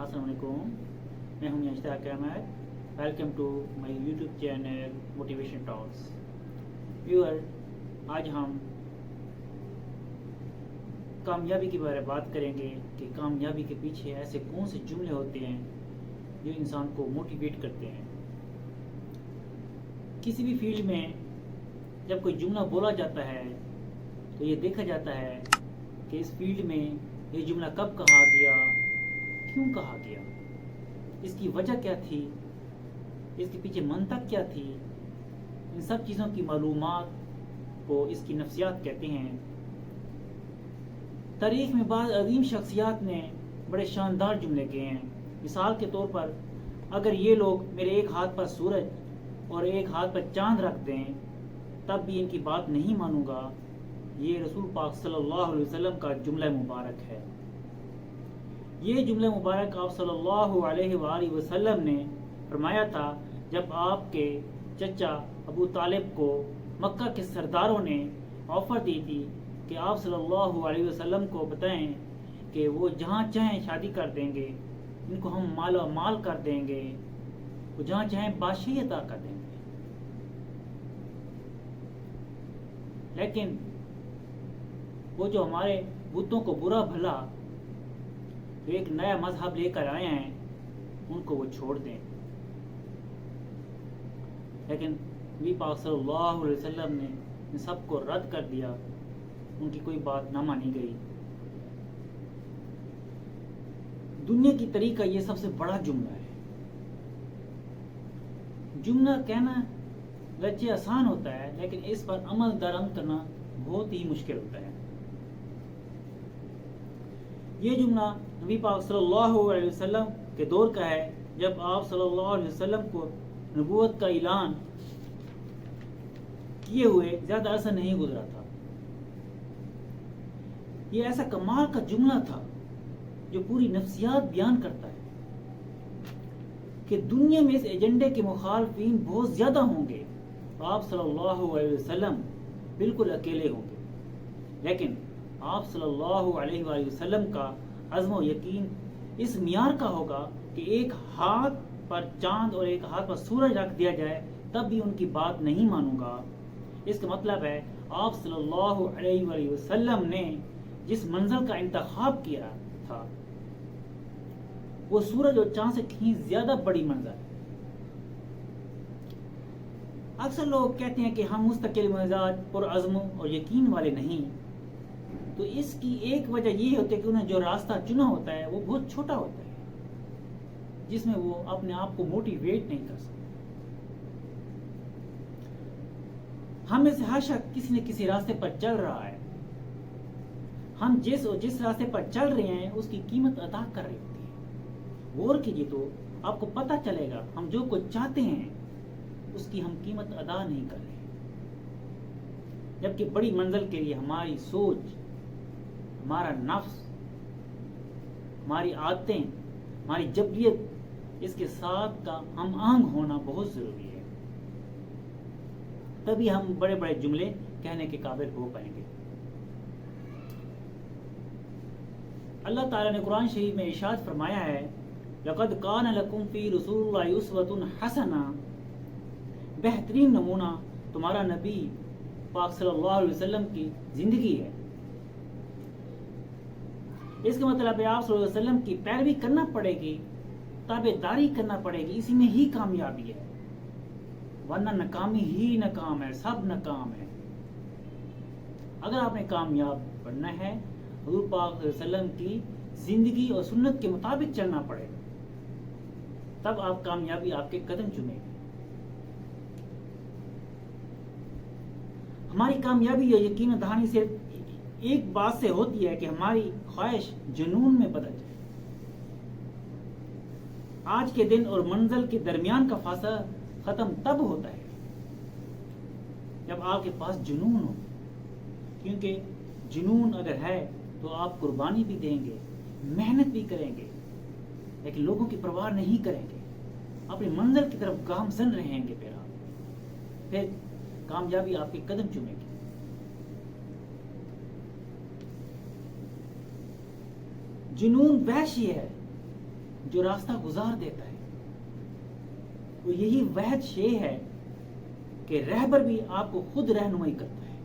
अस्सलाम वालेकुम, मैं हूं Mushtaq Ahmed. Welcome to my YouTube channel motivation talks. Viewer, आज हम कामयाबी के बारे में बात करेंगे कि कामयाबी के पीछे ऐसे कौन से जुमले होते हैं जो इंसान को मोटिवेट करते हैं। किसी भी फील्ड में जब कोई जुमला बोला जाता है तो ये देखा जाता है कि इस फील्ड में ये जुमला कब कहा गया, क्यों कहा गया, इसकी वजह क्या थी, इसके पीछे मंतक क्या थी। इन सब चीज़ों की मालूमात को इसकी नफ्सियात कहते हैं। तारीख में बाद अजीम शख्सियात ने बड़े शानदार जुमले किए हैं। मिसाल के तौर पर अगर ये लोग मेरे एक हाथ पर सूरज और एक हाथ पर चांद रख दें तब भी इनकी बात नहीं मानूंगा, ये रसूल पाक सल्लल्लाहु अलैहि वसल्लम का जुमला मुबारक है। ये जुमला मुबारक आप सल्लल्लाहु अलैहि वसल्लम ने फरमाया था जब आपके चचा अबू तालिब को मक्का के सरदारों ने ऑफ़र दी थी कि आप सल्लल्लाहु अलैहि वसल्लम को बताएं कि वो जहाँ चाहें शादी कर देंगे, इनको हम माला माल कर देंगे, वो जहाँ चाहें बादशाही अता कर देंगे। लेकिन वो जो हमारे बुतों को बुरा भला जो एक नया मजहब लेकर आए हैं उनको वो छोड़ दें। लेकिन नबी पाक सल्लल्लाहु अलैहि वसल्लम ने इन सबको रद्द कर दिया, उनकी कोई बात ना मानी गई। दुनिया की तरीका ये सबसे बड़ा जुमला है। जुमला कहना लच्चे आसान होता है लेकिन इस पर अमल दरामद करना बहुत ही मुश्किल होता है। ये जुमला नबी पाक सल्लल्लाहु अलैहि वसल्लम के दौर का है जब आप सल्लल्लाहु अलैहि वसल्लम को नबूवत का ऐलान किए हुए ज़्यादा अरसा नहीं गुजरा था। ये ऐसा कमाल का जुमला था जो पूरी नफ्सियात बयान करता है कि दुनिया में इस एजेंडे के मुखालफिन बहुत ज़्यादा होंगे, आप सल्लल्लाहु अलैहि वसल्लम बिल्कुल अकेले होंगे। लेकिन आप सल्लल्लाहु अलैहि वसल्लम का अज़्म व यकीन इस मियार का होगा कि एक हाथ पर चांद और एक हाथ पर सूरज रख दिया जाए तब भी उनकी बात नहीं मानूंगा। इसका मतलब है आप सल्लल्लाहु अलैहि वसल्लम ने जिस मंजिल का इंतखाब किया था वो सूरज और चांद से कहीं ज्यादा बड़ी मंजिल है। अक्सर लोग कहते हैं कि हम मुस्तकिल मिजाज पुरअज़्म और यकीन वाले नहीं, तो इसकी एक वजह ये होती है कि उन्हें जो रास्ता चुना होता है वो बहुत छोटा होता है जिसमें वो अपने आप को मोटिवेट नहीं कर सकते। हम में से हर शख्स किसी न किसी रास्ते पर चल रहा है। हम जिस रास्ते पर चल रहे हैं उसकी कीमत अदा कर रही होती है। गौर कीजिए तो आपको पता चलेगा हम जो कुछ चाहते हैं उसकी हम कीमत अदा नहीं कर रहे, जबकि बड़ी मंजिल के लिए हमारी सोच, हमारा नफ्स, हमारी आदतें, हमारी जबरियत, इसके साथ का हम आहंग होना बहुत जरूरी है। तभी हम बड़े बड़े जुमले कहने के काबिल हो पाएंगे। अल्लाह ताला ने कुरान शरीफ में इरशाद फरमाया है, लक़द कान लकुम फी रसूलिल्लाहि उस्वतुन हसना, बेहतरीन नमूना तुम्हारा नबी पाक सल्लल्लाहु अलैहि वसल्लम की जिंदगी है। इसका मतलब है आप सल्लल्लाहु अलैहि वसल्लम की पैरवी करना पड़ेगी, ताबेदारी करना पड़ेगी, इसी में ही कामयाबी है, वरना नाकामी ही नाकाम है, सब नाकाम है। अगर आपने कामयाब बनना है हुजूर पाक सल्लल्लाहु अलैहि वसल्लम की जिंदगी और सुन्नत के मुताबिक चलना पड़ेगा, तब आप कामयाबी आपके कदम चुमेगी। हमारी कामयाबी या यकीन दहानी सिर्फ एक बात से होती है कि हमारी ख्वाहिश जुनून में बदल जाए। आज के दिन और मंजिल के दरमियान का फासला खत्म तब होता है जब आपके पास जुनून हो, क्योंकि जुनून अगर है तो आप कुर्बानी भी देंगे, मेहनत भी करेंगे, लेकिन लोगों की परवाह नहीं करेंगे, अपनी मंजिल की तरफ गामजन रहेंगे। फिर कामयाबी आपके कदम चूमेगी। जुनून वहशी है جو راستہ گزار دیتا ہے. وہ یہی وحد شے ہے کہ رہبر بھی آپ کو خود رہنمائی کرتا ہے.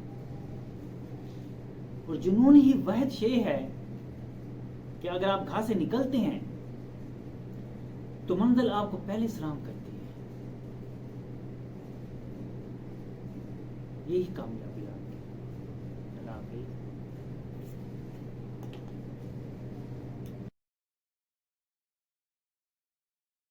اور جنون ہی وحد شے ہے کہ اگر آپ گھاس سے نکلتے ہیں تو منزل آپ کو پہلے سلام کرتی ہے. یہی کامیابی ہے.